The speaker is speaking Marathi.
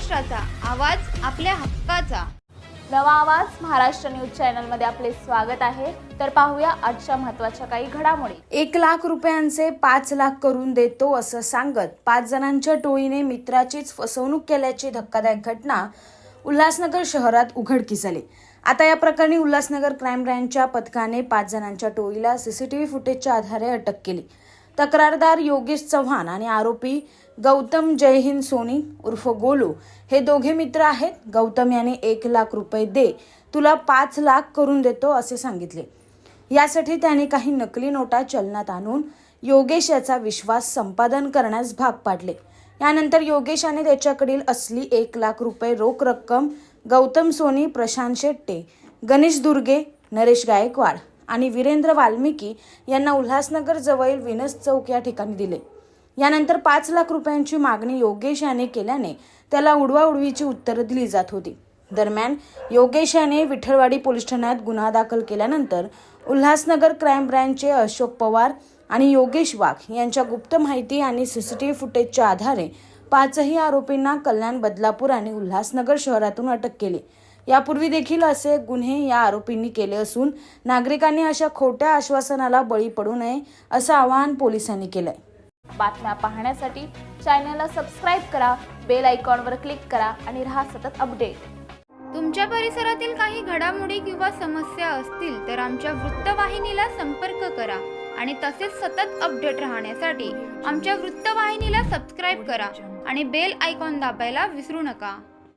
महाराष्ट्राचा आवाज आपल्या हक्काचा। नवा आवाज महाराष्ट्र न्यूज चॅनल मध्ये आपले स्वागत आहे। तर पाहूया आजच्या महत्त्वाच्या काही घडामोडी। 1 लाख रुपयांचे 5 लाख करून देतो असं सांगत 5 जणांच्या टोळीने मित्राचीच फसवणूक केल्याची धक्कादायक घटना उल्हासनगर शहरात उघडकीस आली। आता या प्रकरणी उल्हासनगर क्राईम ब्रँचच्या पथकाने 5 जणांच्या टोळीला सीसीटीव्ही फुटेजच्या आधारे अटक केली। तक्रारदार योगेश चव्हाण आणि आरोपी गौतम जयहिंद सोनी उर्फ गोलू हे दोघे मित्र आहेत। गौतम याने 1 लाख रुपये दे, तुला 5 लाख करून देतो असे सांगितले। यासाठी त्याने काही नकली नोटा चलनात आणून योगेश याचा विश्वास संपादन करण्यास भाग पाडले। यानंतर योगेश याने त्याच्याकडील असली 1 लाख रुपये रोख रक्कम गौतम सोनी, प्रशांत शेट्टे, गणेश दुर्गे, नरेश गायकवाड आणि वीरेंद्र वाल्मिकी यांना उल्हासनगर जवळील विनस चौक या ठिकाणी दिले। यानंतर 5 लाख रुपयांची मागणी योगेश याने केल्याने त्याला उडवाउडवीची उत्तरं दिली जात होती। दरम्यान योगेश याने विठ्ठलवाडी पोलीस ठाण्यात गुन्हा दाखल केल्यानंतर उल्हासनगर क्राईम ब्रँचचे अशोक पवार आणि योगेश वाघ यांच्या गुप्त माहिती आणि सीसीटीव्ही फुटेजच्या आधारे 5ही आरोपींना कल्याण, बदलापूर आणि उल्हासनगर शहरातून अटक केली। यापूर्वी देखील असे गुन्हे या आरोपींनी केले असून नागरिकांनी अशा खोट्या आश्वासनाला बळी पडू नये असं आवाहन पोलिसांनी केलंय। बातम्या पाहण्यासाठी चॅनलला सबस्क्राइब करा, बेल आयकॉनवर क्लिक करा आणि रहा सतत अपडेट। तुमच्या परिसरातील काही घडामोडी किंवा समस्या असतील तर आमच्या वृत्तवाहिनीला संपर्क करा आणि तसेच सतत अपडेट राहण्यासाठी आमच्या वृत्तवाहिनीला सबस्क्राइब करा आणि बेल आयकॉन दाबायला विसरू नका।